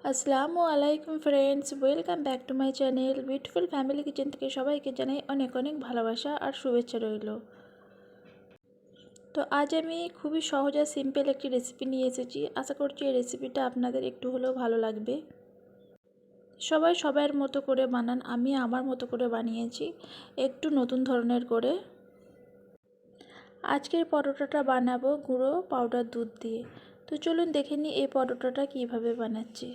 আসসালামু আলাইকুম friends, welcome back to my channel beautiful family kitchen থেকে সবাইকে জানাই অনেক অনেক ভালোবাসা আর শুভেচ্ছা রইল। তো আজ আমি খুবই সহজ আর সিম্পল একটি রেসিপি নিয়ে এসেছি। আশা করছি এই রেসিপিটা আপনাদের একটু হলেও ভালো লাগবে। সবাই সবার মতো করে বানান, আমি আমার মতো করে বানিয়েছি একটু নতুন ধরনের করে। আজকের পরোটাটা বানাবো গুঁড়ো পাউডার দুধ দিয়ে। তো চলুন দেখে নিই এই পরোটাটা কীভাবে বানাচ্ছি।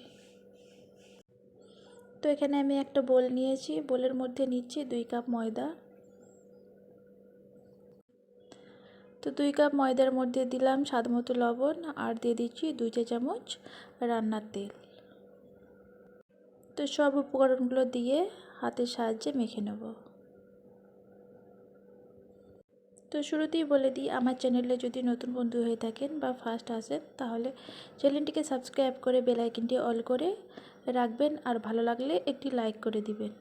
তো এখানে আমি একটা বোল নিয়েছি, বোলের মধ্যে নিচ্ছি 2 কাপ ময়দা। তো 2 কাপ ময়দার মধ্যে দিলাম স্বাদ মতো লবণ আর দিয়ে দিচ্ছি 2 চা চামচ রান্নার তেল। তো সব উপকরণগুলো দিয়ে হাতের সাহায্যে মেখে নেব। তো শুরুতেই বলে দিই, আমার চ্যানেলে যদি নতুন বন্ধু হয়ে থাকেন বা ফার্স্ট আসেন তাহলে চ্যানেলটিকে সাবস্ক্রাইব করে বেল আইকনটি অল করে রাখবেন আর ভালো লাগলে একটি লাইক করে দিবেন।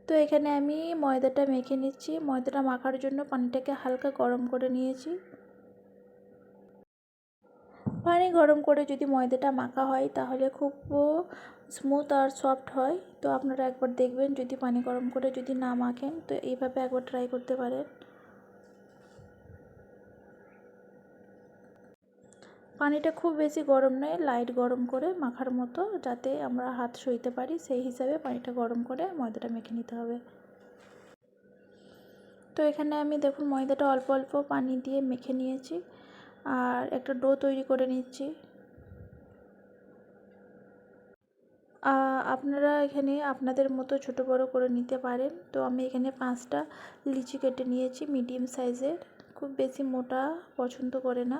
তো এখানে আমি ময়দাটা মেখে নিচ্ছি। ময়দাটা মাখার জন্য পানিটাকে হালকা গরম করে নিয়েছি। পানি গরম করে যদি ময়দাটা মাখা হয় তাহলে খুব স্মুথ আর সফট হয়। তো আপনারা একবার দেখবেন, যদি পানি গরম করে যদি না মাখেন তো এইভাবে একবার ট্রাই করতে পারেন। পানিটা খুব বেশি গরম নয়, লাইট গরম করে মাখার মতো, যাতে আমরা হাত সইতে পারি সেই হিসাবে পানিটা গরম করে ময়দাটা মেখে নিতে হবে। তো এখানে আমি দেখুন ময়দাটা অল্প অল্প পানি দিয়ে মেখে নিয়েছি আর একটা ডো তৈরি করে নিচ্ছি। আপনারা এখানে আপনাদের মতো ছোট বড় করে নিতে পারেন। তো আমি এখানে 5টা লিচি কেটে নিয়েছি মিডিয়াম সাইজের, খুব বেশি মোটা পছন্দ করে না,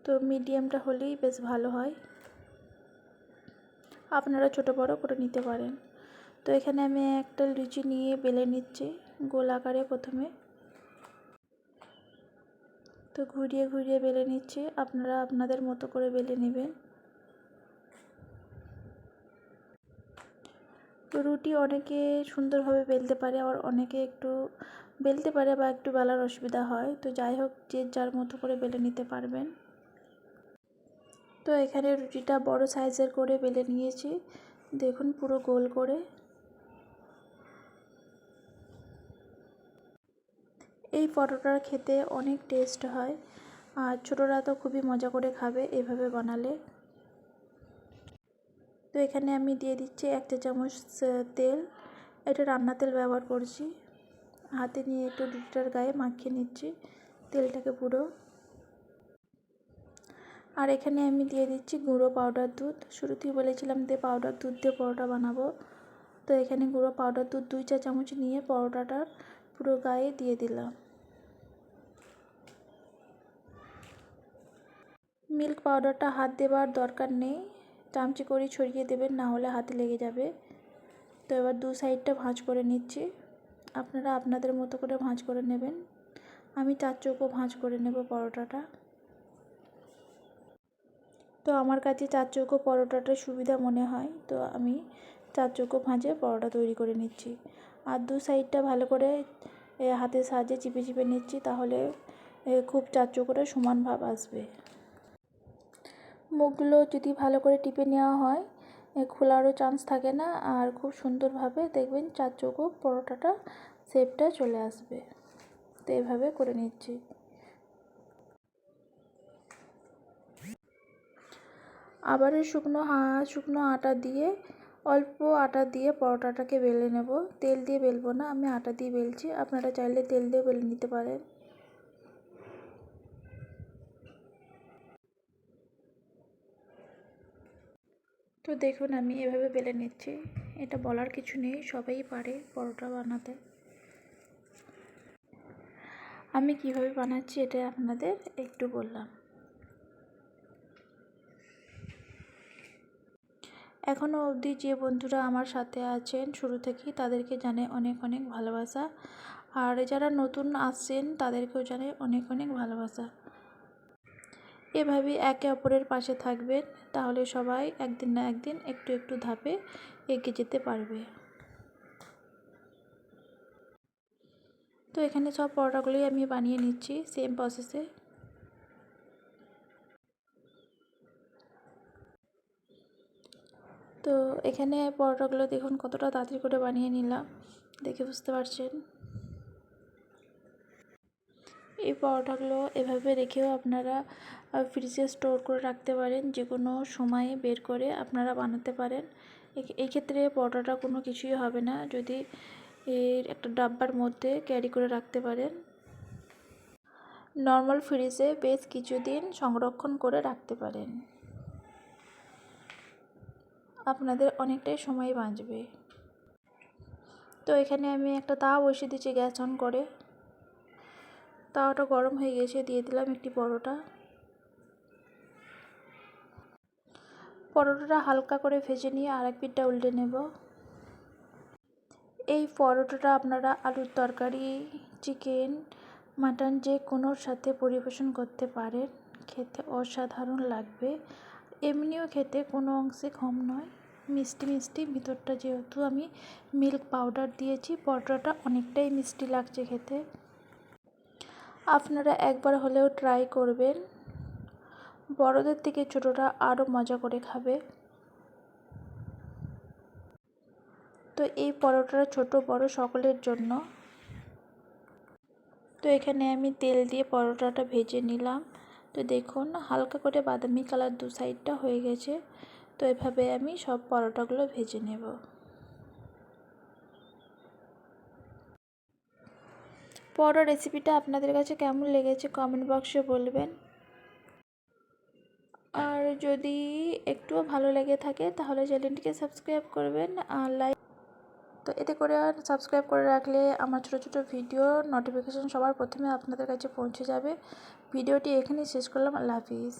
তো মিডিয়ামটা হলেই বেশ ভালো হয়। আপনারা ছোট বড় করে নিতে পারেন। তো এখানে আমি একটা লিচি নিয়ে বেলে নিচ্ছি গোল আকারে প্রথমে। তো ঘুরিয়ে ঘুরিয়ে বেলে নিচ্ছি, আপনারা আপনাদের মতো করে বেলে নেবেন। তো রুটি অনেকে সুন্দরভাবে বেলতে পারে, আবার অনেকে একটু বেলতে পারে বা একটু বেলার অসুবিধা হয়। তো যাই হোক, যে যার মতো করে বেলে নিতে পারবেন। তো এখানে রুটিটা বড় সাইজের করে বেলে নিয়েছি, দেখুন পুরো গোল করে। এই পরোটার খেতে অনেক টেস্ট হয় আর ছোটরা তো খুবই মজা করে খাবে এভাবে বানালে। তো এখানে আমি দিয়ে দিচ্ছি 1 চা চামচ তেল। এটা রান্না তেল ব্যবহার করছি। হাতে নিয়ে একটু রুটিটার গায়ে মাখিয়ে নিচ্ছি তেলটাকে পুরো। আর এখানে আমি দিয়ে দিচ্ছি গুঁড়ো পাউডার দুধ। শুরুতেই বলেছিলাম যে পাউডার দুধ দিয়ে পরোটা বানাবো। তো এখানে গুঁড়ো পাউডার দুধ 2 চা চামচ নিয়ে পরোটাটার পুরো গায়ে দিয়ে দিলাম। মিল্ক পাউডারটা হাত দেওয়ার দরকার নেই, চামচে করে ছড়িয়ে দেবেন, না হলে হাতে লেগে যাবে। তো এবার 2 সাইডটা ভাঁজ করে নিচ্ছি। আপনারা আপনাদের মতো করে ভাঁজ করে নেবেন। আমি 4 চৌকো ভাঁজ করে নেব পরোটাটা। তো আমার কাছে 4 চৌকো পরোটাটা সুবিধা মনে হয়, তো আমি 4 চৌকো ভাঁজে পরোটা তৈরি করে নিচ্ছি। আর 2 সাইডটা ভালো করে হাতের সাহায্যে চিপে চিপে নিচ্ছি, তাহলে খুব 4 চৌকোটা সমান ভাব আসবে। মুখগুলো যদি ভালো করে টিপে নেওয়া হয় খোলারও চান্স থাকে না, আর খুব সুন্দরভাবে দেখবেন 4 চৌকো পরোটাটা শেপটা চলে আসবে। তো এভাবে করে নিচ্ছি। আবারও শুকনো আটা দিয়ে, অল্প আটা দিয়ে পরোটাটাকে বেলে নেব। তেল দিয়ে বেলবো না, আমি আটা দিয়ে বেলছি, আপনারা চাইলে তেল দিয়ে বেলে নিতে পারেন। তো দেখুন আমি এভাবে বেলে নিচ্ছি। এটা বলার কিছু নেই, সবাই পারে পরোটা বানাতে। আমি কিভাবে বানাচ্ছি এটা আপনাদের একটু বললাম। এখনও অবধি যে বন্ধুরা আমার সাথে আছেন শুরু থেকেই, তাদেরকে জানাই অনেক অনেক ভালোবাসা। আর যারা নতুন আসছেন তাদেরকেও জানাই অনেক অনেক ভালোবাসা। এভাবেই একে অপরের পাশে থাকবেন, তাহলে সবাই একদিন না একদিন একটু একটু ধাপে এগিয়ে যেতে পারবে। তো এখানে সব পরোটাগুলোই আমি বানিয়ে নিচ্ছি সেম প্রসেসে। তো এখানে পরোটাগুলো দেখুন কতটা তাড়াতাড়ি করে বানিয়ে নিলাম, দেখে বুঝতে পারছেন। এই পরোটাগুলো এভাবে রেখেও আপনারা ফ্রিজে স্টোর করে রাখতে পারেন, যে কোনো সময়ে বের করে আপনারা বানাতে পারেন। এই ক্ষেত্রে পরোটাটা কোনো কিছুই হবে না যদি এর একটা ডাব্বার মধ্যে ক্যারি করে রাখতে পারেন। নর্মাল ফ্রিজে বেশ কিছুদিন সংরক্ষণ করে রাখতে পারেন, আপনাদের অনেকটাই সময় বাঁচবে। তো এখানে আমি একটা তাওয়া বসিয়ে দিচ্ছি গ্যাস অন করে। তাওয়াটা গরম হয়ে গেছে, দিয়ে দিলাম একটি পরোটা। পরোটাটা হালকা করে ভেজে নিয়ে আরেক পিঠটা উল্টে নেব। এই পরোটাটা আপনারা আলুর তরকারি, চিকেন, মাটন যে কোনোর সাথে পরিবেশন করতে পারেন, খেতে অসাধারণ লাগবে। এমনিও খেতে কোনো অংশে কম নয়, মিষ্টি মিষ্টি ভিতরটা, যেহেতু আমি মিল্ক পাউডার দিয়েছি পরোটাটা অনেকটাই মিষ্টি লাগছে খেতে। আপনারা একবার হলেও ট্রাই করবেন, বড়দের থেকে ছোটরা আরও মজা করে খাবে। তো এই পরোটাটা ছোট বড় সকলের জন্য। তো এখানে আমি তেল দিয়ে পরোটাটা ভেজে নিলাম। তো দেখুন হালকা করে বাদামি কালার দু সাইডটা হয়ে গেছে। তো এভাবে আমি সব পরোটাগুলো ভেজে নেব। পরোটা রেসিপিটা আপনাদের কাছে কেমন লেগেছে কমেন্ট বক্সে বলবেন। আর যদি একটুও ভালো লেগে থাকে তাহলে চ্যানেলটিকে সাবস্ক্রাইব করবেন আর লাইক। তো এতে করে আর সাবস্ক্রাইব করে রাখলে আমার ছোটো ছোটো ভিডিও নোটিফিকেশান সবার প্রথমে আপনাদের কাছে পৌঁছে যাবে। ভিডিওটি এখানেই শেষ করলাম। আল্লাহ হাফিজ।